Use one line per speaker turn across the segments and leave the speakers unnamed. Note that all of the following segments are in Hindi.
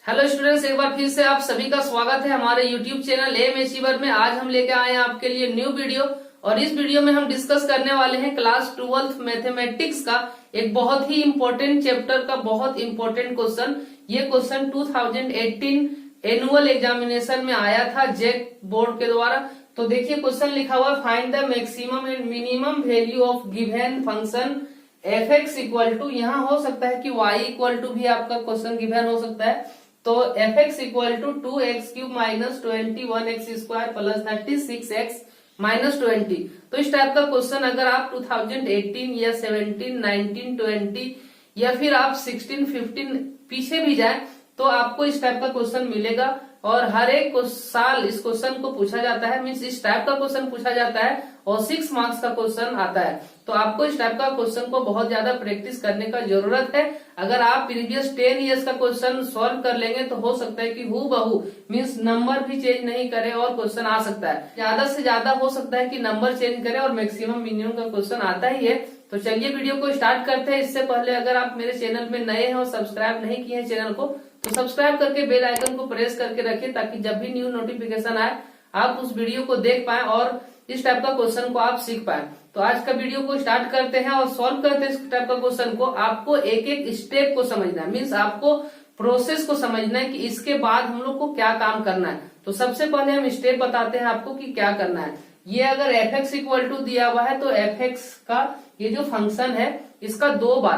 हेलो स्टूडेंट्स, एक बार फिर से आप सभी का स्वागत है हमारे यूट्यूब चैनल एम अचीवर में। आज हम लेके आए हैं आपके लिए न्यू वीडियो और इस वीडियो में हम डिस्कस करने वाले हैं क्लास 12th मैथमेटिक्स का एक बहुत ही इंपॉर्टेंट चैप्टर का बहुत इंपॉर्टेंट क्वेश्चन। ये क्वेश्चन 2018 एनुअल एग्जामिनेशन में आया था जेक बोर्ड के द्वारा। तो देखिए क्वेश्चन लिखा हुआ है, find the maximum and minimum value of given function f x equal to, यहाँ हो सकता है कि y इक्वल टू भी आपका क्वेश्चन गिवन हो सकता है। तो f x equal to 2x³ minus 21x² plus 36x minus 20। तो इस टाइप का क्वेश्चन अगर आप 2018 या 17, 19, 20 या फिर आप 16, 15 पीछे भी जाए तो आपको इस टाइप का क्वेश्चन मिलेगा। और हर एक साल इस क्वेश्चन को पूछा जाता है, मीन्स इस टाइप का क्वेश्चन पूछा जाता है और 6 मार्क्स का क्वेश्चन आता है। तो आपको इस टाइप का क्वेश्चन को बहुत ज्यादा प्रैक्टिस करने का जरूरत है। अगर आप प्रीवियस 10 इयर्स का क्वेश्चन सॉल्व कर लेंगे तो हो सकता है कि हूबहू मीन्स नंबर भी चेंज नहीं करे और क्वेश्चन आ सकता है। ज्यादा से ज्यादा हो सकता है कि नंबर चेंज करे और मैक्सिमम मिनिमम का क्वेश्चन आता ही है। तो चलिए वीडियो को स्टार्ट करते हैं। इससे पहले अगर आप मेरे चैनल में नए हैं और सब्सक्राइब नहीं किए हैं चैनल को, तो सब्सक्राइब करके बेल आइकन को प्रेस करके रखिए ताकि जब भी न्यू नोटिफिकेशन आए आप उस वीडियो को देख पाए और इस टाइप का क्वेश्चन को आप सीख पाए। तो आज का वीडियो को स्टार्ट करते हैं और सॉल्व करते हैं इस टाइप का क्वेश्चन को। आपको एक एक स्टेप को समझना है, मीन्स आपको प्रोसेस को समझना है कि इसके बाद हम लोग को क्या काम करना है। तो सबसे पहले हम स्टेप बताते हैं आपको कि क्या करना है। ये अगर एफ एक्स इक्वल टू दिया हुआ है तो एफ एक्स का ये जो फंक्शन है इसका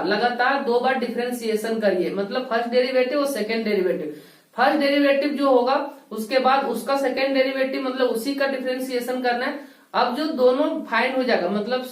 लगातार दो बार डिफरेंशिएशन करिए, मतलब फर्स्ट डेरिवेटिव और सेकेंड डेरिवेटिव। फर्स्ट डेरिवेटिव जो होगा उसके बाद उसका सेकेंड डेरिवेटिव, मतलब उसी का डिफरेंशिएशन करना है। अब जो दोनों फाइंड हो जाएगा, मतलब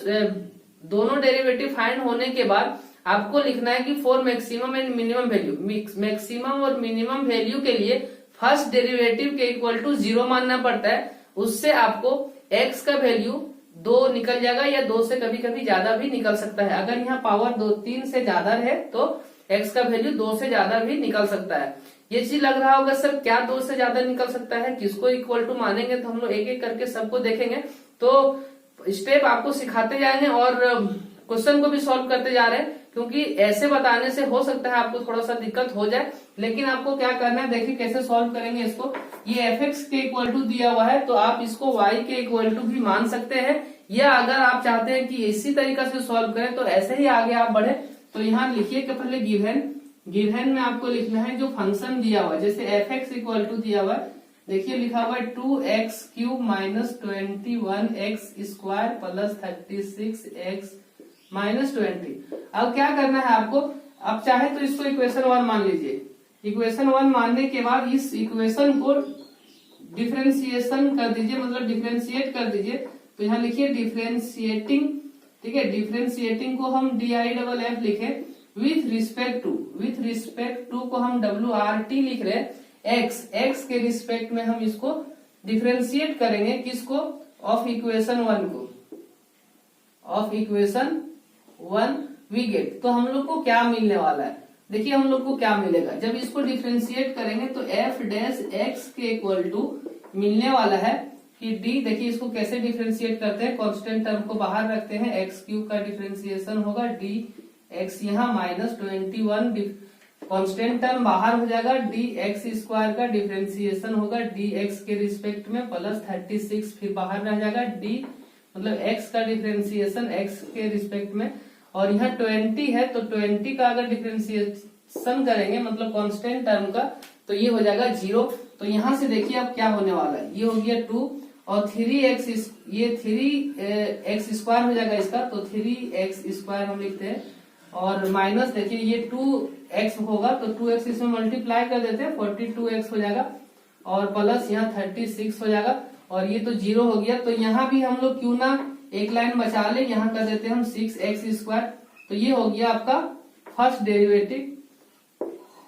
दोनों डेरिवेटिव फाइंड होने के बाद आपको लिखना है कि for maximum and minimum value, maximum और मिनिमम वैल्यू के लिए फर्स्ट डेरिवेटिव के इक्वल टू 0 मानना पड़ता है। उससे आपको x का वैल्यू 2 निकल जाएगा या 2 से कभी कभी ज्यादा भी निकल सकता है। अगर यहाँ पावर 3 से ज्यादा है तो x का वैल्यू 2 से ज्यादा भी निकल सकता है। ये चीज लग रहा होगा सर क्या 2 से ज्यादा निकल सकता है, किसको इक्वल टू मानेंगे, तो हम लोग एक एक करके सबको देखेंगे। तो स्टेप आपको सिखाते जाएंगे और क्वेश्चन को भी सॉल्व करते जा रहे हैं, क्योंकि ऐसे बताने से हो सकता है आपको थोड़ा सा दिक्कत हो जाए। लेकिन आपको क्या करना है, देखिए कैसे सॉल्व करेंगे इसको। ये एफ एक्स के इक्वल टू दिया हुआ है तो आप इसको y के इक्वल टू भी मान सकते हैं, या अगर आप चाहते हैं कि इसी तरीका से सॉल्व करें तो ऐसे ही आगे आप बढ़े। तो यहाँ लिखिए कि पहले गिवन में आपको लिखना है जो फंक्शन दिया हुआ है, जैसे एफ एक्स इक्वल टू दिया हुआ है, देखिए लिखा हुआ है 2x³ minus 21x² plus 36x minus 20। अब क्या करना है आपको, अब चाहे तो इसको इक्वेशन 1 मान लीजिए। इक्वेशन 1 मानने के बाद इस इक्वेशन को डिफरेंशिएशन कर दीजिए, मतलब डिफरेंशिएट कर दीजिए। तो यहाँ लिखिए डिफरेंशिएटिंग, ठीक है। डिफरेंशिएटिंग को हम DIFF लिखे, विथ रिस्पेक्ट टू को हम WRT लिख रहे हैं। x के रिस्पेक्ट में हम इसको डिफरेंशिएट करेंगे, किसको, ऑफ इक्वेशन 1 को, ऑफ इक्वेशन 1 वी गेट। तो हम लोग को क्या मिलने वाला है, देखिए हम लोग को क्या मिलेगा जब इसको डिफरेंशिएट करेंगे तो f डैश x के इक्वल टू मिलने वाला है कि d, देखिए इसको कैसे डिफरेंशिएट करते हैं, कांस्टेंट टर्म को बाहर रखते हैं, x³ का डिफरेंशिएशन होगा dx, यहाँ माइनस 21 कांस्टेंट टर्म बाहर हो जाएगा, dx² का डिफरेंशिएशन होगा dx के रिस्पेक्ट में प्लस 36 फिर बाहर रह जाएगा d, मतलब x का डिफरेंशिएशन x के रिस्पेक्ट में, और यहाँ 20 है तो 20 का अगर डिफरेंशिएशन करेंगे मतलब कांस्टेंट टर्म का तो ये हो जाएगा 0। तो यहाँ से देखिए अब क्या होने वाला है, ये हो गया 2 और 3x, ये 3x² हो जाएगा इसका, तो 3x² हम लिखते हैं, और माइनस देखिए ये 2x होगा तो 2x इसमें मल्टीप्लाई कर देते हैं, 42x हो जाएगा, और प्लस यहाँ 36 हो जाएगा, और ये तो 0 हो गया। तो यहाँ भी हम लोग क्यों ना एक लाइन बचा ले, यहाँ कर देते हैं हम 6x²। तो ये हो गया आपका फर्स्ट डेरिवेटिव,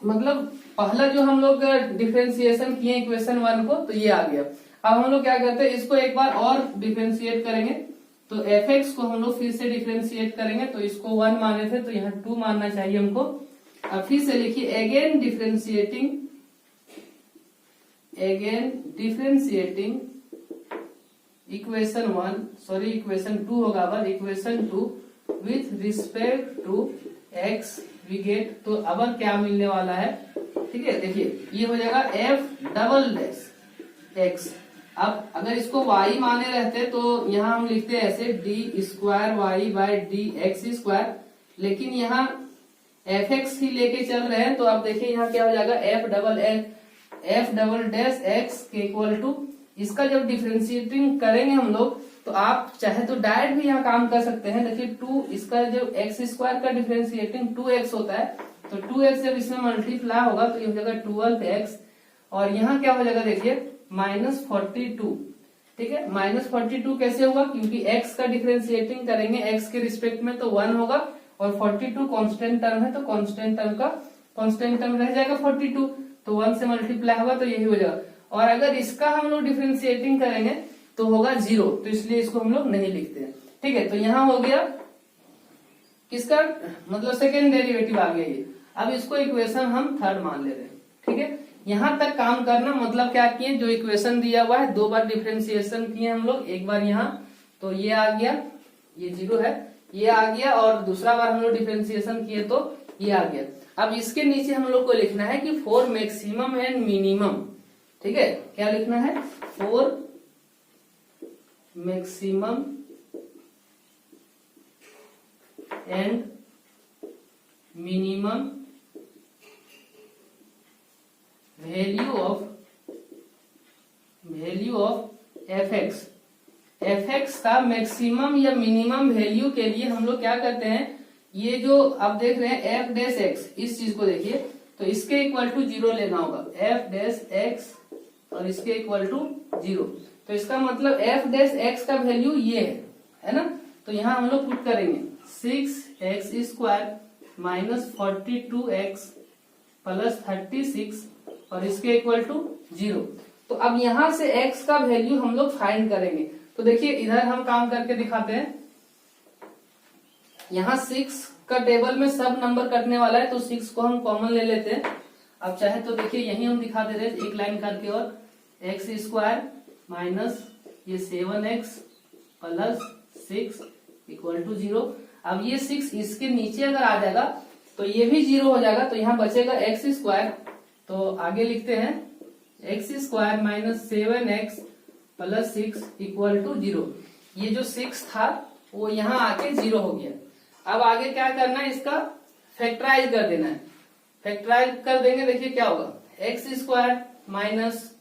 मतलब पहला जो हम लोग डिफरेंशिएशन किए इक्वेशन 1 को, तो ये आ गया। अब हम लोग क्या करते हैं, इसको एक बार और डिफरेंशिएट करेंगे। तो एफ एक्स को हम लोग फिर से डिफरेंशिएट करेंगे, तो इसको 1 माने थे तो यहाँ 2 मानना चाहिए हमको। अब फिर से लिखिए अगेन डिफरेंशिएटिंग इक्वेशन 2 होगा, बस equation 2 with respect to x we get. तो अब क्या मिलने वाला है, ठीक है। देखिए ये हो जाएगा एफ डबल डैश एक्स। अब अगर इसको y माने रहते तो यहाँ हम लिखते हैं ऐसे d square y by d x square, लेकिन यहाँ एफ एक्स ही लेके चल रहे हैं। तो आप देखिए यहाँ क्या हो जाएगा एफ डबल डैश एक्स के इक्वल टू, इसका जब डिफ्रेंशिएटिंग करेंगे हम लोग तो आप चाहे तो डायरेक्ट भी यहाँ काम कर सकते हैं। देखिए 2 इसका जो एक्स स्क्वायर का डिफ्रेंशिएटिंग 2x होता है, तो 2x जब इसमें मल्टीप्लाई होगा तो ये हो जाएगा 12x, और यहाँ क्या हो जाएगा देखिए -42। ठीक है, -42 कैसे होगा, क्योंकि x का डिफ्रेंशिएटिंग करेंगे x के रिस्पेक्ट में तो 1 होगा, और 42 कांस्टेंट टर्म है तो कांस्टेंट टर्म का कांस्टेंट टर्म रह जाएगा 42, तो 1 से मल्टीप्लाई होगा तो यही हो जाएगा। और अगर इसका हम लोग डिफ्रेंशिएटिंग करेंगे तो होगा 0, तो इसलिए इसको हम लोग नहीं लिखते हैं। ठीक है, तो यहाँ हो गया किसका मतलब सेकेंड डेरिवेटिव आ गया ये। अब इसको इक्वेशन हम थर्ड मान ले रहे हैं। ठीक है, यहाँ तक काम करना, मतलब क्या किए, जो इक्वेशन दिया हुआ है 2 बार डिफ्रेंशिएशन किए हम लोग, एक बार यहाँ तो ये आ गया, ये 0 है, ये आ गया, और दूसरा बार हम लोग डिफ्रेंशिएशन किए तो ये आ गया। अब इसके नीचे हम लोग को लिखना है कि फॉर मैक्सिमम एंड मिनिमम। ठीक है, क्या लिखना है, for maximum and minimum value of F x का मैक्सिमम या मिनिमम वैल्यू के लिए हम लोग क्या करते हैं, ये जो आप देख रहे हैं एफ डैश एक्स, इस चीज को देखिए, तो इसके इक्वल टू 0 लेना होगा, एफ डैश एक्स और इसके इक्वल टू 0। तो इसका मतलब एफ डैश एक्स का वैल्यू ये है ना। तो यहाँ हम लोग पुट करेंगे 6x square minus 42x plus 36 और इसके इक्वल टू 0। तो अब यहाँ से x का वैल्यू हम लोग फाइंड करेंगे। तो देखिए इधर हम काम करके दिखाते हैं, यहाँ 6 का टेबल में सब नंबर कटने वाला है, तो 6 को हम कॉमन ले लेते हैं। अब चाहे तो देखिए यही हम दिखा दे रहे हैं एक लाइन करके, और एक्स स्क्वायर माइनस ये 7x प्लस 6 इक्वल टू 0। अब ये 6 इसके नीचे अगर आ जाएगा तो ये भी 0 हो जाएगा, तो यहाँ बचेगा एक्स स्क्वायर। तो आगे लिखते हैं x square minus 7x plus 6 equal to 0। ये जो 6 था वो यहाँ आके 0 हो गया। अब आगे क्या करना है, इसका फैक्टराइज कर देना है। फैक्टराइज कर देंगे, देखिए क्या होगा, x square minus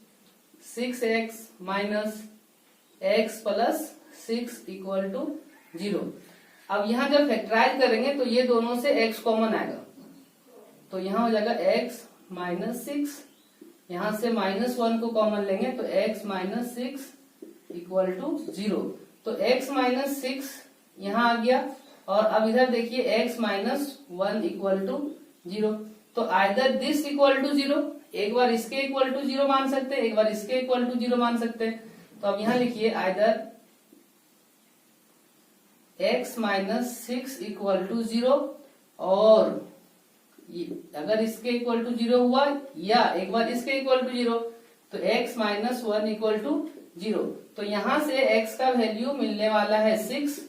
6x minus x plus 6 equal to 0। अब यहाँ जब फैक्टराइज करेंगे तो ये दोनों से x कॉमन आएगा, तो यहाँ हो जाएगा x माइनस 6, यहाँ से -1 को कॉमन लेंगे तो x माइनस 6 इक्वल टू 0। तो x माइनस 6 यहाँ आ गया, और अब इधर देखिए x माइनस 1 इक्वल टू 0। तो आइदर दिस इक्वल टू 0, एक बार इसके इक्वल टू 0 मान सकते हैं, एक बार इसके इक्वल टू 0 मान सकते हैं। तो अब यहाँ लिखिए either x minus 6 equal to 0, और अगर इसके इक्वल टू 0 हुआ, या एक बार इसके इक्वल टू 0, तो x माइनस 1 इक्वल टू 0। तो यहाँ से x का वैल्यू मिलने वाला है 6,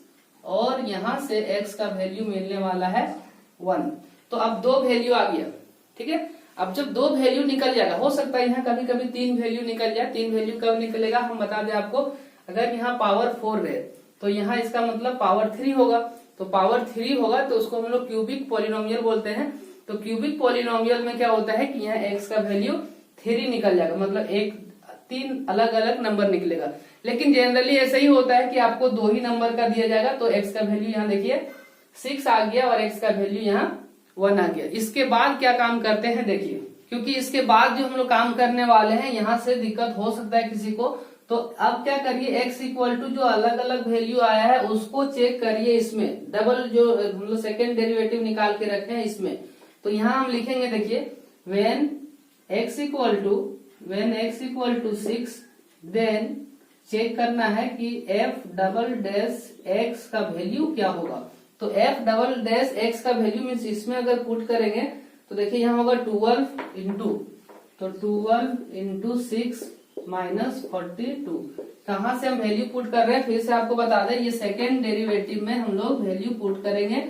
और यहाँ से x का वैल्यू मिलने वाला है 1। तो अब 2 वैल्यू आ गया। ठीक है, अब जब 2 वैल्यू निकल जाएगा, हो सकता है यहाँ कभी कभी 3 वैल्यू निकल जाए। 3 वैल्यू कब निकलेगा हम बता दें आपको, अगर यहाँ पावर 4 है तो यहाँ इसका मतलब पावर 3 होगा। तो पावर 3 होगा तो उसको हम लोग क्यूबिक पॉलिनोमियल बोलते हैं। तो क्यूबिक पॉलिनोमियल में क्या होता है कि यहाँ x का वैल्यू 3 निकल जाएगा, मतलब 3 अलग अलग नंबर निकलेगा। लेकिन जनरली ऐसा ही होता है कि आपको 2 ही नंबर का दिया जाएगा, तो x का वैल्यू यहाँ देखिए 6 आ गया और x का वैल्यू यहाँ 1 आ गया। इसके बाद क्या काम करते हैं देखिए, क्योंकि इसके बाद जो हम लोग काम करने वाले हैं यहाँ से दिक्कत हो सकता है किसी को। तो अब क्या करिए, x इक्वल टू जो अलग अलग वैल्यू आया है उसको चेक करिए इसमें, डबल जो हम लोग सेकेंड डेरिवेटिव निकाल के रखे हैं इसमें। तो यहाँ हम लिखेंगे देखिए when x equal to 6, then check करना है कि f डबल डैश x का वैल्यू क्या होगा। तो f डबल डैश x का वैल्यू मीन्स इसमें अगर पुट करेंगे तो देखिए यहाँ होगा 12 इंटू 6 माइनस 42। कहाँ से हम वैल्यू पुट कर रहे हैं फिर से आपको बता दें, ये सेकेंड डेरिवेटिव में हम लोग वैल्यू पुट करेंगे।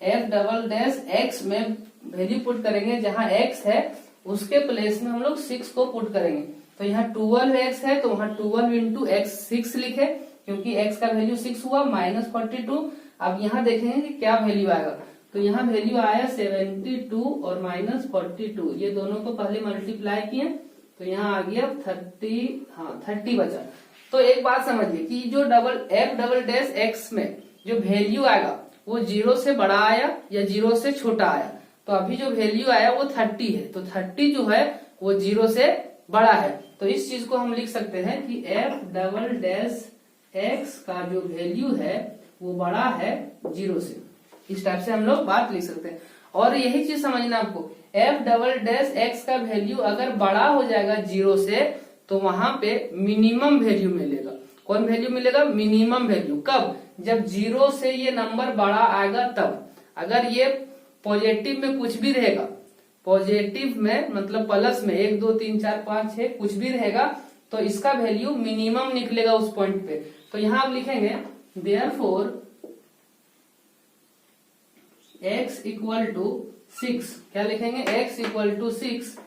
f डबल डैश x में वैल्यू पुट करेंगे, जहाँ x है उसके प्लेस में हम लोग 6 को पुट करेंगे। तो यहाँ 12x है तो वहाँ 12 इंटू एक्स 6 लिखे, क्योंकि x का वैल्यू 6 हुआ -42। अब यहाँ देखेंगे कि क्या वैल्यू आएगा, तो यहाँ वैल्यू आया 72 और -42, ये दोनों को पहले मल्टीप्लाई किए तो यहाँ आ गया 30 बचा। तो एक बात समझिए कि जो f" में जो वैल्यू आएगा वो 0 से बड़ा आया या 0 से छोटा आया। तो अभी जो वैल्यू आया वो 30 है, तो 30 जो है वो 0 से बड़ा है। तो इस चीज को हम लिख सकते हैं कि f" का जो वैल्यू है वो बड़ा है 0 से। इस टाइप से हम लोग बात लिख सकते हैं। और यही चीज समझना आपको, f" का वैल्यू अगर बड़ा हो जाएगा 0 से तो वहां पे मिनिमम वैल्यू मिलेगा। कौन वैल्यू मिलेगा? Minimum value. कब? जब 0 से ये नंबर बड़ा आएगा तब। अगर ये पॉजिटिव में कुछ भी रहेगा, पॉजिटिव में मतलब प्लस में 1 2 3 4 5 6 कुछ भी रहेगा, तो इसका वैल्यू मिनिमम निकलेगा उस पॉइंट पे। तो यहाँ आप लिखेंगे देयरफॉर x इक्वल टू 6। क्या लिखेंगे? x equal to 6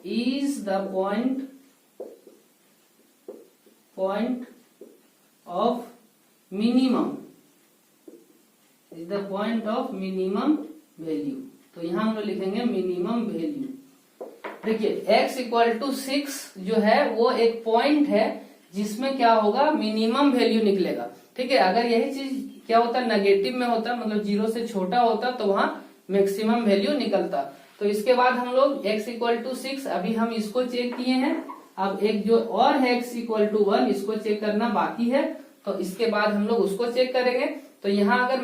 is the point of minimum, is the point of minimum value. तो यहाँ हम लोग लिखेंगे मिनिमम वैल्यू। देखिए x इक्वल टू 6 जो है वो एक पॉइंट है जिसमें क्या होगा, मिनिमम वैल्यू निकलेगा। ठीक है, अगर यही चीज क्या होता, नेगेटिव में होता, मतलब 0 से छोटा होता, तो वहां मैक्सिमम वैल्यू निकलता। तो इसके बाद हम लोग x इक्वल टू 6, अभी हम इसको चेक किए हैं। अब एक जो और है x इक्वल टू 1, इसको चेक करना बाकी है, तो इसके बाद हम लोग उसको चेक करेंगे। तो यहाँ अगर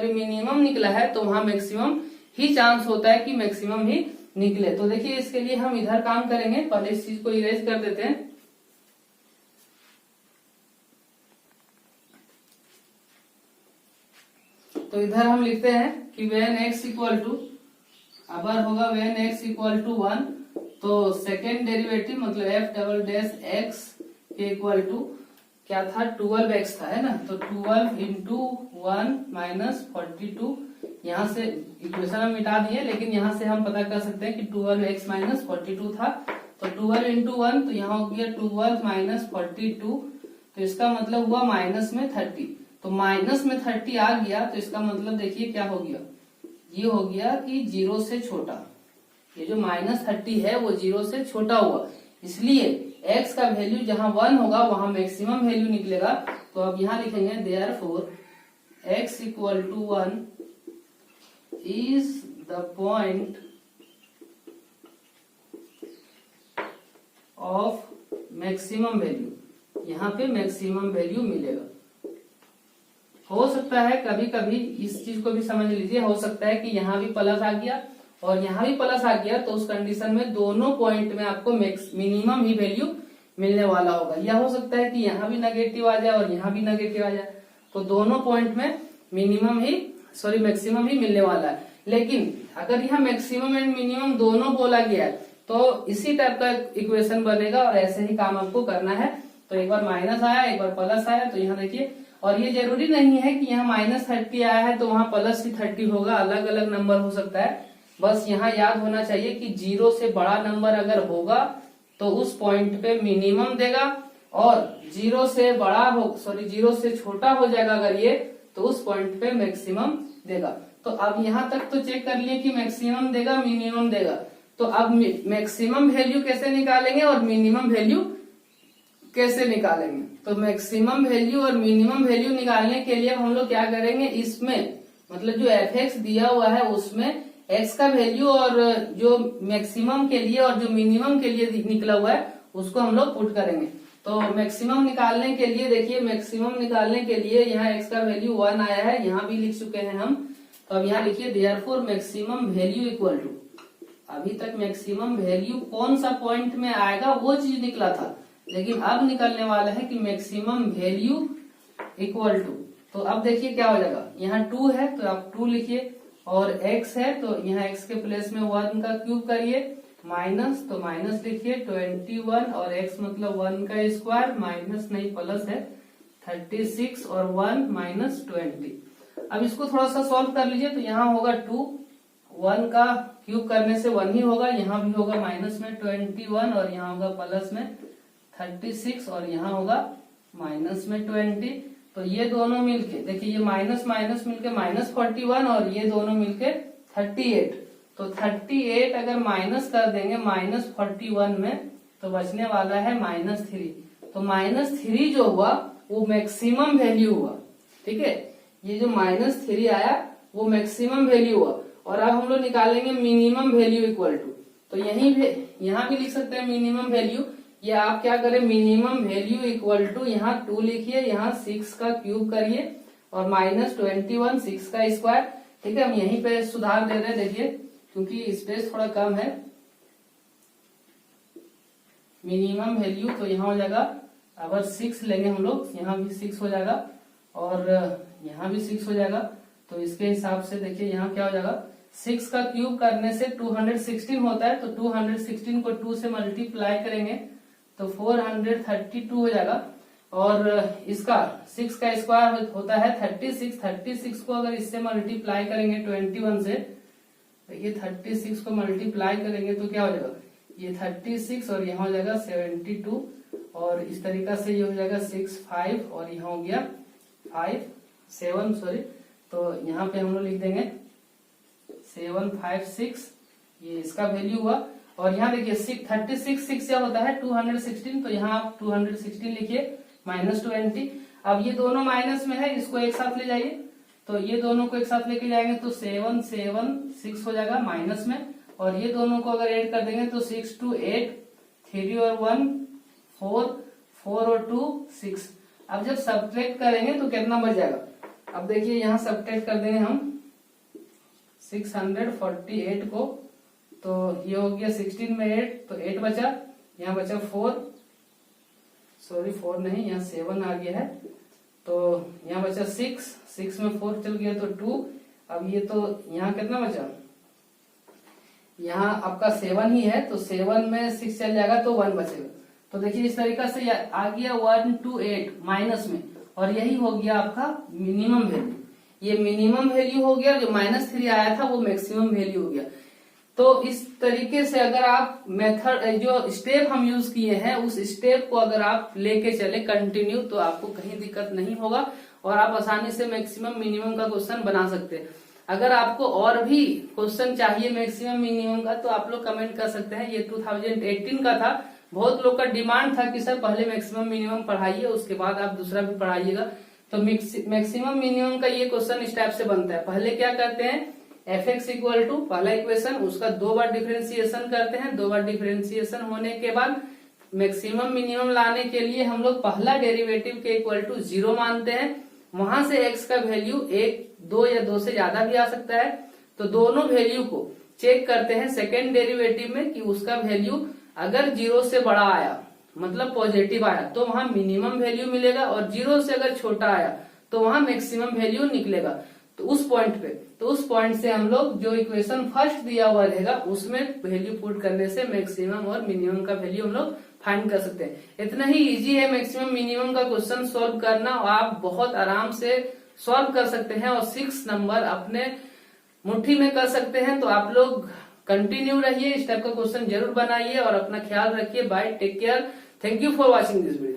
मिनिमम निकला है तो वहां मैक्सिमम ही चांस होता है कि मैक्सिमम ही निकले। तो देखिए इसके लिए हम इधर काम करेंगे, पहले इस चीज को इरेज कर देते हैं। तो इधर हम लिखते हैं कि when x इक्वल टू, अगर होगा when x इक्वल टू 1, तो सेकेंड डेरिवेटिव मतलब f"x के इक्वल टू क्या था, 12x था, है ना। तो 12 इंटू 1 माइनस 42, यहाँ से इक्वेशन हम मिटा दिए, लेकिन यहाँ से हम पता कर सकते हैं कि 12x माइनस 42 था। तो 12 इंटू 1, तो यहाँ हो गया 12 माइनस 42, तो इसका मतलब हुआ माइनस में 30। तो माइनस में 30 आ गया, तो इसका मतलब देखिए क्या हो गया, ये हो गया कि 0 से छोटा। ये जो -30 है वो 0 से छोटा हुआ, इसलिए x का वैल्यू जहां 1 होगा वहां मैक्सिमम वैल्यू निकलेगा। तो अब यहाँ लिखेंगे therefore x equal to 1 is the point of maximum value. यहाँ पे मैक्सिमम वैल्यू मिलेगा। हो सकता है कभी कभी इस चीज को भी समझ लीजिए, हो सकता है कि यहाँ भी प्लस आ गया और यहाँ भी प्लस आ गया, तो उस कंडीशन में दोनों पॉइंट में आपको मिनिमम ही वैल्यू मिलने वाला होगा। या हो सकता है कि यहाँ भी नेगेटिव आ जाए और यहाँ भी नेगेटिव आ जाए, तो दोनों पॉइंट में मैक्सिमम ही मिलने वाला है। लेकिन अगर यहाँ मैक्सिमम एंड मिनिमम दोनों बोला गया है तो इसी टाइप का इक्वेशन बनेगा और ऐसे ही काम आपको करना है। तो एक बार माइनस आया, एक बार प्लस आया, तो यहाँ देखिए, और ये जरूरी नहीं है कि यहाँ -30 आया है तो वहाँ प्लस ही 30 होगा, अलग अलग नंबर हो सकता है। बस यहाँ याद होना चाहिए कि 0 से बड़ा नंबर अगर होगा तो उस पॉइंट पे मिनिमम देगा, और 0 से छोटा हो जाएगा अगर ये, तो उस पॉइंट पे मैक्सिमम देगा। तो अब यहाँ तक तो चेक कर लिए कि मैक्सिमम देगा, मिनिमम देगा। तो अब मैक्सिमम वैल्यू कैसे निकालेंगे और मिनिमम वैल्यू कैसे निकालेंगे? तो मैक्सिमम वैल्यू और मिनिमम वैल्यू निकालने के लिए हम लोग क्या करेंगे, इसमें मतलब जो f(x) दिया हुआ है उसमें x का वैल्यू और जो मैक्सिमम के लिए और जो मिनिमम के लिए निकला हुआ है उसको हम लोग पुट करेंगे। तो मैक्सिमम निकालने के लिए देखिए, मैक्सिमम निकालने के लिए यहाँ x का वैल्यू 1 आया है, यहाँ भी लिख चुके हैं हम। तो अब यहाँ लिखिए therefore maximum value equal to, अभी तक मैक्सिमम वैल्यू कौन सा पॉइंट में आएगा वो चीज निकला था, लेकिन अब निकलने वाला है कि मैक्सिमम वैल्यू इक्वल टू। तो अब देखिए क्या हो जाएगा, यहाँ 2 है तो आप 2 लिखिए, और x है तो यहाँ x के प्लेस में 1 का क्यूब करिए, माइनस तो माइनस लिखिए 21, और x मतलब 1 का स्क्वायर, माइनस नहीं प्लस है 36, और 1 माइनस 20। अब इसको थोड़ा सा सॉल्व कर लीजिए, तो यहाँ होगा 2, 1 का क्यूब करने से 1 ही होगा, यहाँ भी होगा माइनस में 21 और यहाँ होगा प्लस में 36 और यहाँ होगा माइनस में 20। तो ये दोनों मिलके देखिए, ये माइनस माइनस मिलके माइनस 41 और ये दोनों मिलके 38। तो 38 अगर माइनस कर देंगे माइनस 41 में तो बचने वाला है -3। तो -3 जो हुआ वो मैक्सिमम वैल्यू हुआ। ठीक है, ये जो -3 आया वो मैक्सिमम वैल्यू हुआ। और अब हम लोग निकालेंगे मिनिमम वैल्यू इक्वल टू। तो यहाँ भी लिख सकते हैं मिनिमम वैल्यू, या आप क्या करें मिनिमम वैल्यू इक्वल टू यहाँ 2 लिखिए, यहाँ 6 का क्यूब करिए और -21 6 का स्क्वायर। ठीक है, हम यहीं पे सुधार दे रहे हैं, देखिए क्योंकि स्पेस थोड़ा कम है। मिनिमम वैल्यू तो यहाँ हो जाएगा, अगर 6 लेंगे हम लोग यहाँ भी 6 हो जाएगा और यहाँ भी 6 हो जाएगा। तो इसके हिसाब से देखिए यहाँ क्या हो जाएगा, 6 का क्यूब करने से 216 होता है, तो 216 को 2 से मल्टीप्लाई करेंगे तो 432 हो जाएगा। और इसका 6 का स्क्वायर होता है 36 को अगर इससे मल्टीप्लाई करेंगे 21 से, ये 36 को मल्टीप्लाई करेंगे तो क्या हो जाएगा, ये 36 और यहाँ हो जाएगा 72 और इस तरीका से ये हो जाएगा 6 5 और यहाँ हो गया 5 7 सॉरी। तो यहाँ पे हम लोग लिख देंगे 7 5 6, ये इसका वैल्यू हुआ। और यहाँ देखिए 36 6 क्या होता है 216, तो यहाँ आप 216 लिखिए -20। अब ये दोनों माइनस में है, इसको एक साथ ले जाइए, तो ये दोनों को एक साथ लेके जाएंगे तो 7 7 6 हो जाएगा माइनस में। और ये दोनों को अगर ऐड कर देंगे तो 6 2 8 3 और 1 4 4 और 2 6। अब जब सब्ट्रैक्ट करेंगे तो कितना बच जाएगा, अब देखिए यहाँ सब्ट्रैक्ट कर देंगे हम 648 को, तो ये हो गया 16 में 8 तो 8 बचा, यहाँ बचा 4 सॉरी 4 नहीं, यहाँ 7 आ गया है, तो यहाँ बचा 6 में 4 चल गया तो 2। अब ये तो यहाँ कितना बचा, यहाँ आपका 7 ही है तो 7 में 6 चल जाएगा तो 1 बचेगा। तो देखिए इस तरीका से आ गया 1 2 8 माइनस में, और यही हो गया आपका मिनिमम वैल्यू। ये मिनिमम वैल्यू हो गया, जो -3 आया था वो मैक्सिमम वैल्यू हो गया। तो इस तरीके से अगर आप मेथड जो स्टेप हम यूज किए हैं उस स्टेप को अगर आप लेके चले कंटिन्यू, तो आपको कहीं दिक्कत नहीं होगा और आप आसानी से मैक्सिमम मिनिमम का क्वेश्चन बना सकते हैं। अगर आपको और भी क्वेश्चन चाहिए मैक्सिमम मिनिमम का तो आप लोग कमेंट कर सकते हैं। ये 2018 का था, बहुत लोग का डिमांड था कि सर पहले मैक्सिमम मिनिमम पढ़ाइए उसके बाद आप दूसरा भी पढ़ाइएगा। तो मैक्सिमम मिनिमम का ये क्वेश्चन इस टाइप से बनता है। पहले क्या करते हैं, f(x) इक्वल टू पहला इक्वेशन, उसका 2 बार डिफरेंशिएशन करते हैं। 2 बार डिफरेंशिएशन होने के बाद मैक्सिमम मिनिमम लाने के लिए हम लोग पहला डेरिवेटिव के इक्वल टू 0 मानते हैं। वहां से x का वैल्यू 1 2 या 2 से ज्यादा भी आ सकता है, तो दोनों वैल्यू को चेक करते हैं सेकेंड डेरिवेटिव में कि उसका वैल्यू अगर 0 से बड़ा आया मतलब पॉजिटिव आया तो वहां मिनिमम वैल्यू मिलेगा, और 0 से अगर छोटा आया तो वहां मैक्सिमम वैल्यू निकलेगा। तो उस पॉइंट से हम लोग जो इक्वेशन फर्स्ट दिया हुआ रहेगा उसमें वैल्यू पुट करने से मैक्सिमम और मिनिमम का वैल्यू हम लोग फाइंड कर सकते हैं। इतना ही इजी है मैक्सिमम मिनिमम का क्वेश्चन सॉल्व करना, और आप बहुत आराम से सॉल्व कर सकते हैं और 6 नंबर अपने मुट्ठी में कर सकते हैं। तो आप लोग कंटिन्यू रहिए, इस टाइप का क्वेश्चन जरूर बनाइए और अपना ख्याल रखिए। Bye, take care, thank you for watching this video.